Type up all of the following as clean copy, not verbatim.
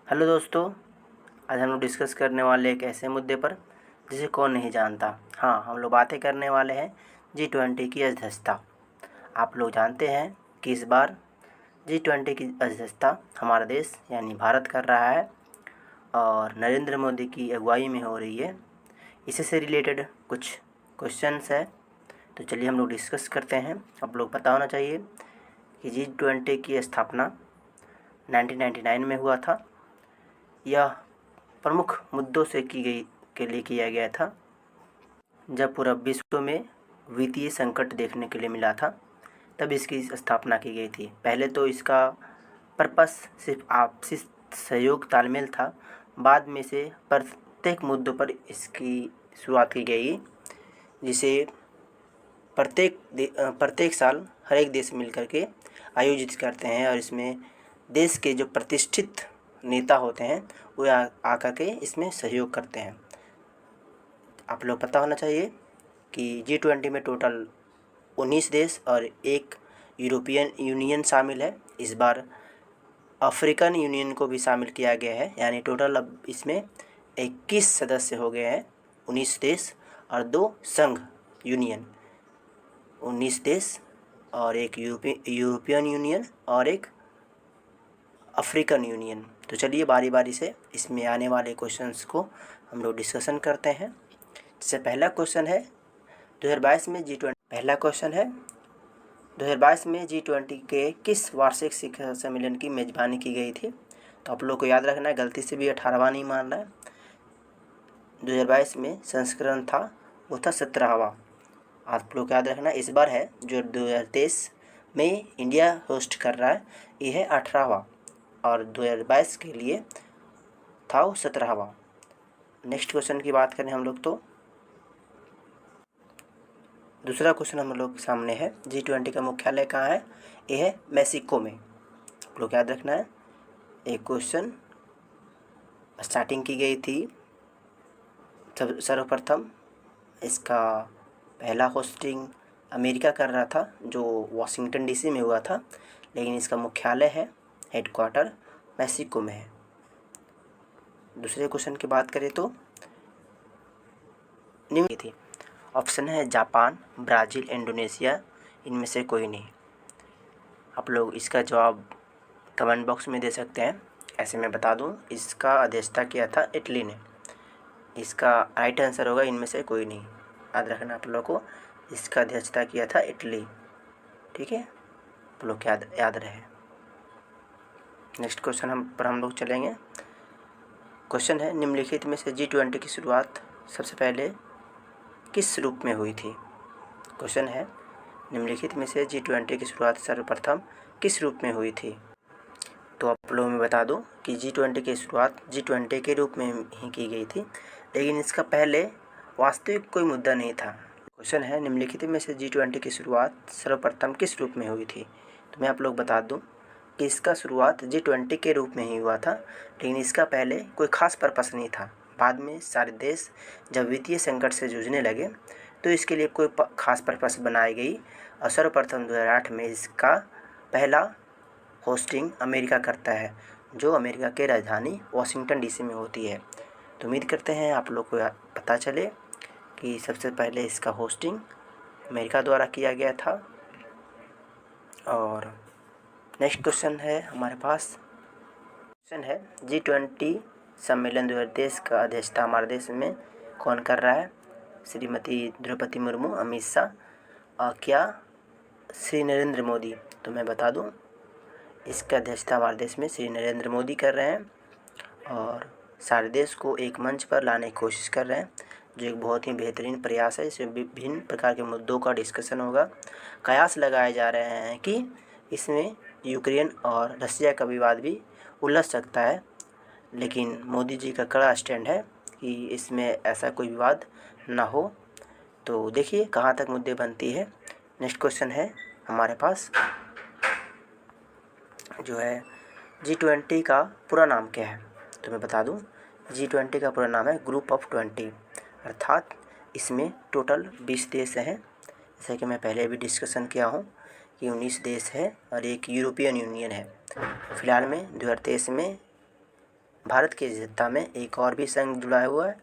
Hello दोस्तों, आज हम लोग डिस्कस करने वाले एक ऐसे मुद्दे पर जिसे कौन नहीं जानता। हाँ, हम लोग बातें करने वाले हैं G20 की अध्यक्षता। आप लोग जानते हैं कि इस बार G20 की अध्यक्षता हमारा देश यानी भारत कर रहा है और नरेंद्र मोदी की अगुवाई में हो रही है। इसी से रिलेटेड कुछ क्वेश्चंस है, तो चलिए हम लोग डिस्कस करते हैं। आप लोग पता होना चाहिए कि G20 की स्थापना 1999 में हुआ था। यह प्रमुख मुद्दों से के लिए किया गया था जब पूरा विश्व में वित्तीय संकट देखने के लिए मिला था, तब इसकी स्थापना की गई थी। पहले तो इसका पर्पस सिर्फ आपसी सहयोग तालमेल था। बाद में से प्रत्येक मुद्दों पर इसकी शुरुआत की गई, जिसे प्रत्येक साल हर एक देश मिलकर के आयोजित करते हैं और इसमें देश के जो प्रतिष्ठित नेता होते हैं वो आकर के इसमें सहयोग करते हैं। आप लोग पता होना चाहिए कि G20 में टोटल 19 देश और एक यूरोपियन यूनियन शामिल है। इस बार अफ्रीकन यूनियन को भी शामिल किया गया है, यानी टोटल अब इसमें 21 सदस्य हो गए हैं। 19 देश और 2 संघ यूनियन, 19 देश और एक यूरोपियन यूनियन और एक अफ्रीकन यूनियन। तो चलिए बारी बारी से इसमें आने वाले क्वेश्चंस को हम लोग डिस्कशन करते हैं। जैसे पहला क्वेश्चन है 2022 में G20 पहला क्वेश्चन है 2022 में G20 के किस वार्षिक शिखर सम्मेलन की मेज़बानी की गई थी। तो आप लोग को याद रखना है, गलती से भी 18वां नहीं मानना है। 2022 में संस्करण था वो था 17वां। आप लोग को याद रखना इस बार है जो 2023 में इंडिया होस्ट कर रहा है, ये है 18वां और 2022 के लिए था वो 17वां। नेक्स्ट क्वेश्चन की बात करें हम लोग तो दूसरा क्वेश्चन हम लोग के सामने है G20 का मुख्यालय कहाँ है। ये है मैक्सिको में। आप लोग याद रखना है, एक क्वेश्चन स्टार्टिंग की गई थी सर्वप्रथम इसका पहला होस्टिंग अमेरिका कर रहा था जो वाशिंगटन DC में हुआ था, लेकिन इसका मुख्यालय है हेडक्वार्टर मैक्सिको में है। दूसरे क्वेश्चन की बात करें तो निम्न थी। ऑप्शन है जापान, ब्राज़ील, इंडोनेशिया, इनमें से कोई नहीं। आप लोग इसका जवाब कमेंट बॉक्स में दे सकते हैं। ऐसे मैं बता दूं, इसका अध्यक्षता किया था इटली ने। इसका राइट आंसर होगा इनमें से कोई नहीं। याद रखना आप लोग को, इसका अध्यक्षता किया था इटली। ठीक है, आप लोग याद रहे। नेक्स्ट क्वेश्चन हम लोग चलेंगे। क्वेश्चन है निम्नलिखित में से G20 की शुरुआत सबसे पहले किस रूप में हुई थी। क्वेश्चन है निम्नलिखित में से G20 की शुरुआत सर्वप्रथम किस रूप में हुई थी। तो आप लोगों में बता दूं कि G20 की शुरुआत G20 के रूप में ही की गई थी, लेकिन इसका पहले वास्तविक कोई मुद्दा नहीं था। क्वेश्चन है निम्नलिखित में से G20 की शुरुआत सर्वप्रथम किस रूप में हुई थी। तो मैं आप लोग बता दूं कि इसका शुरुआत G20 के रूप में ही हुआ था, लेकिन इसका पहले कोई ख़ास पर्पस नहीं था। बाद में सारे देश जब वित्तीय संकट से जूझने लगे तो इसके लिए कोई ख़ास पर्पस बनाई गई और सर्वप्रथम 2008 में इसका पहला होस्टिंग अमेरिका करता है, जो अमेरिका के राजधानी वाशिंगटन DC में होती है। तो उम्मीद करते हैं आप लोग को पता चले कि सबसे पहले इसका होस्टिंग अमेरिका द्वारा किया गया था। और नेक्स्ट क्वेश्चन है हमारे पास, क्वेश्चन है G20 सम्मेलन 2023 का अध्यक्षता हमारे देश में कौन कर रहा है। श्रीमती द्रौपदी मुर्मू, अमित शाह और क्या श्री नरेंद्र मोदी। तो मैं बता दूं, इसका अध्यक्षता हमारे देश में श्री नरेंद्र मोदी कर रहे हैं और सारे देश को एक मंच पर लाने की कोशिश कर रहे हैं, जो एक बहुत ही बेहतरीन प्रयास है। इसमें विभिन्न प्रकार के मुद्दों का डिस्कशन होगा। कयास लगाए जा रहे हैं कि इसमें यूक्रेन और रसिया का विवाद भी उलझ सकता है, लेकिन मोदी जी का कड़ा स्टैंड है कि इसमें ऐसा कोई विवाद ना हो। तो देखिए कहाँ तक मुद्दे बनती है। नेक्स्ट क्वेश्चन है हमारे पास जो है G20 का पूरा नाम क्या है। तो मैं बता दूं, G20 का पूरा नाम है ग्रुप ऑफ 20, अर्थात इसमें टोटल 20 देश हैं। जैसे कि मैं पहले भी डिस्कशन किया हूं कि 19 देश है और एक यूरोपियन यूनियन है। फिलहाल में 2023 में भारत की अध्यक्षता में एक और भी संघ जुड़ा हुआ है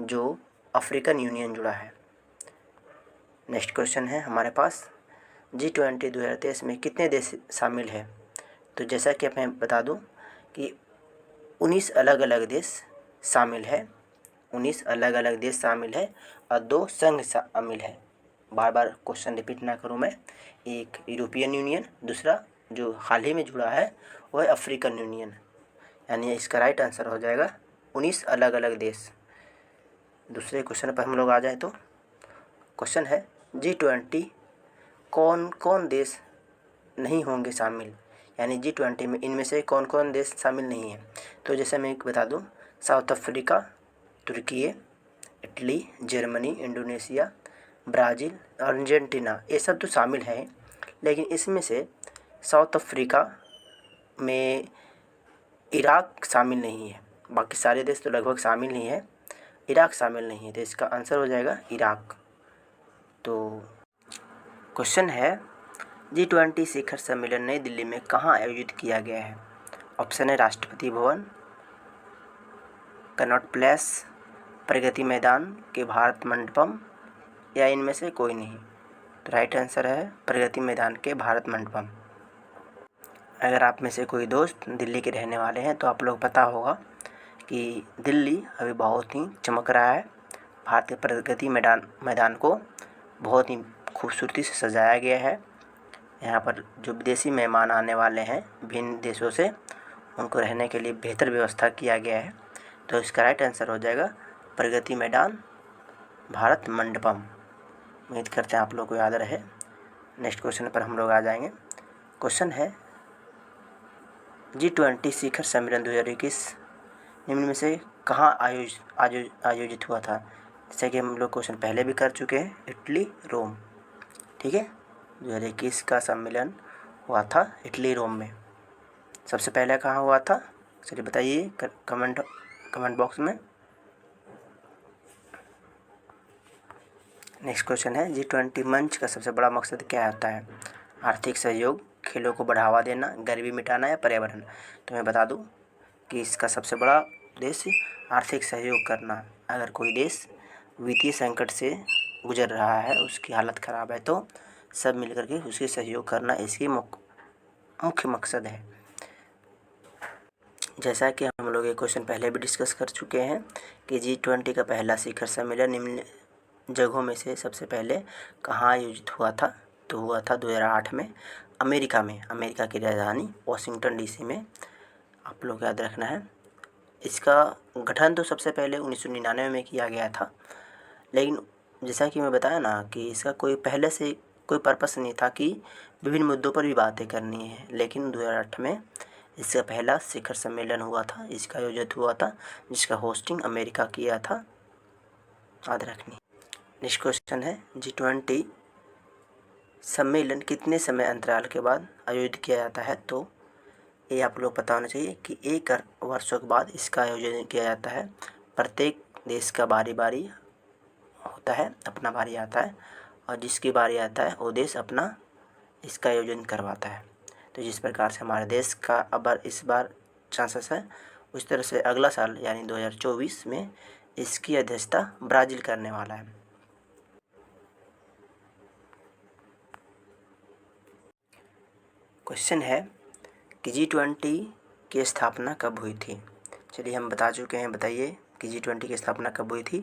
जो अफ्रीकन यूनियन जुड़ा है। नेक्स्ट क्वेश्चन है हमारे पास, G20 2023 में कितने देश शामिल है? तो जैसा कि मैं बता दूं कि 19 अलग अलग देश शामिल है, 19 अलग अलग देश शामिल है और 2 संघ शामिल है। बार बार क्वेश्चन रिपीट ना करूं मैं। एक यूरोपियन यूनियन, दूसरा जो हाल ही में जुड़ा है वह अफ्रीकन यूनियन, यानी इसका राइट आंसर हो जाएगा 19 अलग अलग देश। दूसरे क्वेश्चन पर हम लोग आ जाए तो क्वेश्चन है G20 कौन कौन देश नहीं होंगे शामिल, यानी G20 में इनमें से कौन कौन देश शामिल नहीं है। तो जैसे मैं एक बता दूं, साउथ अफ्रीका, तुर्की, Italy, Germany, Indonesia, Brazil, Argentina, ये सब तो शामिल हैं, लेकिन इसमें से साउथ अफ्रीका में इराक शामिल नहीं है। बाकी सारे देश तो लगभग शामिल नहीं है, इराक शामिल नहीं है, तो इसका आंसर हो जाएगा इराक। तो क्वेश्चन है G20 शिखर सम्मेलन नई दिल्ली में कहाँ आयोजित किया गया है? ऑप्शन है राष्ट्रपति भवन, कनॉट प्लेस, प्रगति मैदान के भारत मंडपम, या इनमें से कोई नहीं। तो राइट आंसर है प्रगति मैदान के भारत मंडपम। अगर आप में से कोई दोस्त दिल्ली के रहने वाले हैं तो आप लोग पता होगा कि दिल्ली अभी बहुत ही चमक रहा है। भारत के प्रगति मैदान को बहुत ही खूबसूरती से सजाया गया है। यहाँ पर जो विदेशी मेहमान आने वाले हैं भिन्न देशों से, उनको रहने के लिए बेहतर व्यवस्था किया गया है। तो इसका राइट आंसर हो जाएगा प्रगति मैदान भारत मंडपम। उम्मीद करते हैं आप लोग को याद रहे। नेक्स्ट क्वेश्चन पर हम लोग आ जाएंगे। क्वेश्चन है G20 शिखर सम्मेलन 2021 निम्न में से कहाँ आयोजित हुआ था? जैसे कि हम लोग क्वेश्चन पहले भी कर चुके हैं, इटली, रोम। ठीक है, 2021 का सम्मेलन हुआ था इटली, रोम में। सबसे पहले कहाँ हुआ था? चलिए बताइए कमेंट बॉक्स में। नेक्स्ट क्वेश्चन है G20 मंच का सबसे बड़ा मकसद क्या होता है? आर्थिक सहयोग, खेलों को बढ़ावा देना, गरीबी मिटाना या पर्यावरण। तो मैं बता दूं कि इसका सबसे बड़ा उद्देश्य आर्थिक सहयोग करना। अगर कोई देश वित्तीय संकट से गुजर रहा है, उसकी हालत ख़राब है, तो सब मिलकर के उसके सहयोग करना इसकी मुख्य मकसद है। जैसा कि हम लोग ये क्वेश्चन पहले भी डिस्कस कर चुके हैं कि G20 का पहला शिखर सम्मेलन निम्न जगहों में से सबसे पहले कहाँ आयोजित हुआ था? तो हुआ था 2008 में अमेरिका में, अमेरिका की राजधानी वाशिंगटन DC में। आप लोग याद रखना है। इसका गठन तो सबसे पहले 1999 में किया गया था, लेकिन जैसा कि मैं बताया ना कि इसका कोई पहले से कोई पर्पस नहीं था कि विभिन्न मुद्दों पर भी बातें करनी है। लेकिन 2008 में इसका पहला शिखर सम्मेलन हुआ था, इसका आयोजन हुआ था, जिसका होस्टिंग अमेरिका किया था, याद रखनी। नेक्स्ट क्वेश्चन है G20 सम्मेलन कितने समय अंतराल के बाद आयोजित किया जाता है? तो ये आप लोग पता होना चाहिए कि 1 वर्षों के बाद इसका आयोजन किया जाता है। प्रत्येक देश का बारी बारी होता है, अपना बारी आता है, और जिसकी बारी आता है वो देश अपना इसका आयोजन करवाता है। तो जिस प्रकार से हमारे देश का अब इस बार चांसेस है, उस तरह से अगला साल यानी 2024 में इसकी अध्यक्षता ब्राज़ील करने वाला है। क्वेश्चन है कि G20 की स्थापना कब हुई थी? चलिए हम बता चुके हैं, बताइए कि G20 की स्थापना कब हुई थी?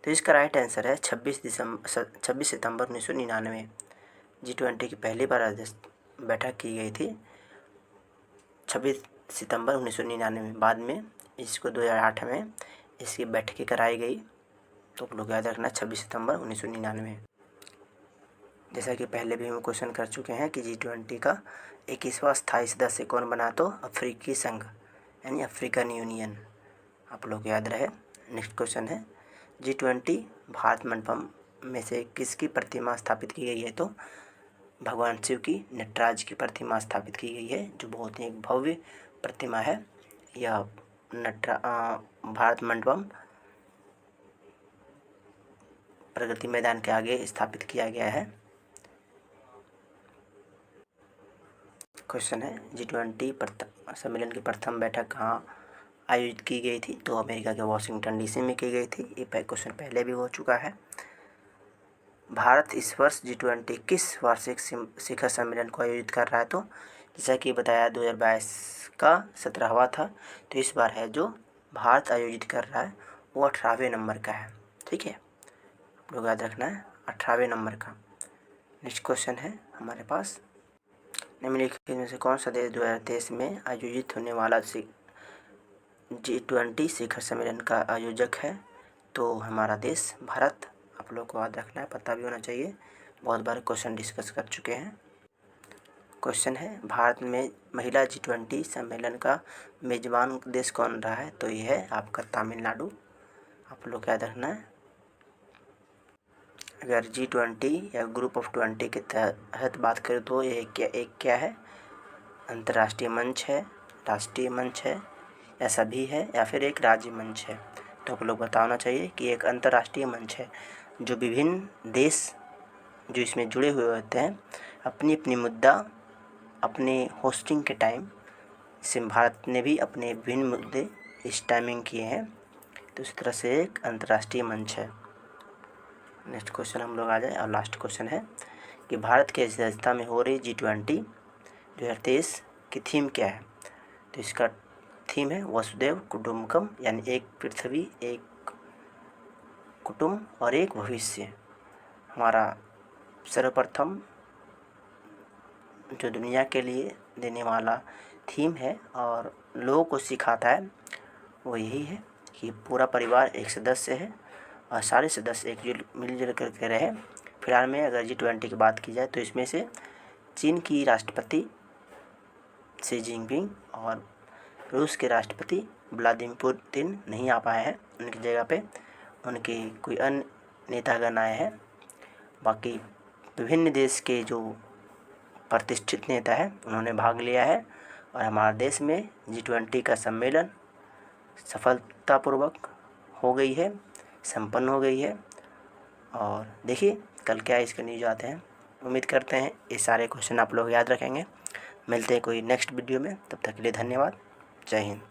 तो इसका राइट आंसर है 26 सितंबर 1999। G20 की पहली बार बैठक की गई थी 26 सितंबर 1999 में। बाद में इसको 2008 में इसकी बैठकें कराई गई। तो आप लोग याद रखना 26 सितंबर 1999। जैसा कि पहले भी हम क्वेश्चन कर चुके हैं कि G20 का 21वां स्थायी सदस्य कौन बना? तो अफ्रीकी संघ यानी अफ्रीकन यूनियन। आप लोग याद रहे। नेक्स्ट क्वेश्चन है G20 भारत मंडपम में से किसकी प्रतिमा स्थापित की गई है? तो भगवान शिव की नटराज की प्रतिमा स्थापित की गई है, जो बहुत ही एक भव्य प्रतिमा है। यह भारत मंडपम प्रगति मैदान के आगे स्थापित किया गया है। क्वेश्चन है G20 सम्मेलन की प्रथम बैठक कहाँ आयोजित की गई थी? तो अमेरिका के वाशिंगटन डीसी में की गई थी। ये क्वेश्चन पहले भी हो चुका है। भारत इस वर्ष G20 किस वार्षिक शिखर सम्मेलन को आयोजित कर रहा है? तो जैसा कि बताया 2022 का 17वां था, तो इस बार है जो भारत आयोजित कर रहा है वो 18वें नंबर का है। ठीक है, आप लोग याद रखना है 18वें नंबर का। नेक्स्ट क्वेश्चन है हमारे पास, निम्नलिखित में से कौन सा देश 2023 में आयोजित होने वाला G20 शिखर सम्मेलन का आयोजक है? तो हमारा देश भारत। आप लोग को याद रखना है, पता भी होना चाहिए, बहुत बार क्वेश्चन डिस्कस कर चुके हैं। क्वेश्चन है, भारत में महिला G20 सम्मेलन का मेजबान देश कौन रहा है? तो ये है आपका तमिलनाडु। आप लोग याद रखना है। अगर G20 या ग्रुप ऑफ 20 के तहत बात करें तो ये क्या है? अंतर्राष्ट्रीय मंच है, राष्ट्रीय मंच है, या सभी है, या फिर एक राज्य मंच है? तो आप लोग बताना चाहिए कि एक अंतर्राष्ट्रीय मंच है जो विभिन्न देश जो इसमें जुड़े हुए होते हैं अपनी अपनी मुद्दा अपने होस्टिंग के टाइम से भारत ने भी अपने विभिन्न मुद्दे इस टाइमिंग किए हैं, तो इस तरह से एक अंतर्राष्ट्रीय मंच है। नेक्स्ट क्वेश्चन हम लोग आ जाए, और लास्ट क्वेश्चन है कि भारत की अध्यक्षता में हो रही G20 2023 की थीम क्या है? तो इसका थीम है वसुधैव कुटुंबकम, यानी एक पृथ्वी, एक कुटुंब और एक भविष्य। हमारा सर्वप्रथम जो दुनिया के लिए देने वाला थीम है और लोगों को सिखाता है वो यही है कि पूरा परिवार एक सदस्य है और सारे सदस्य मिलजुल करके रहे। फिलहाल में अगर G20 की बात की जाए तो इसमें से चीन की राष्ट्रपति शी जिनपिंग और रूस के राष्ट्रपति व्लादिमीर पुतिन नहीं आ पाए हैं। उनकी जगह पे उनके कोई अन्य नेतागण आए हैं। बाकी विभिन्न देश के जो प्रतिष्ठित नेता हैं उन्होंने भाग लिया है और हमारे देश में G20 का सम्मेलन सफलतापूर्वक हो गई है, संपन्न हो गई है। और देखिए कल क्या इसके न्यूज आते हैं। उम्मीद करते हैं ये सारे क्वेश्चन आप लोग याद रखेंगे। मिलते हैं कोई नेक्स्ट वीडियो में, तब तक के लिए धन्यवाद। जय हिंद।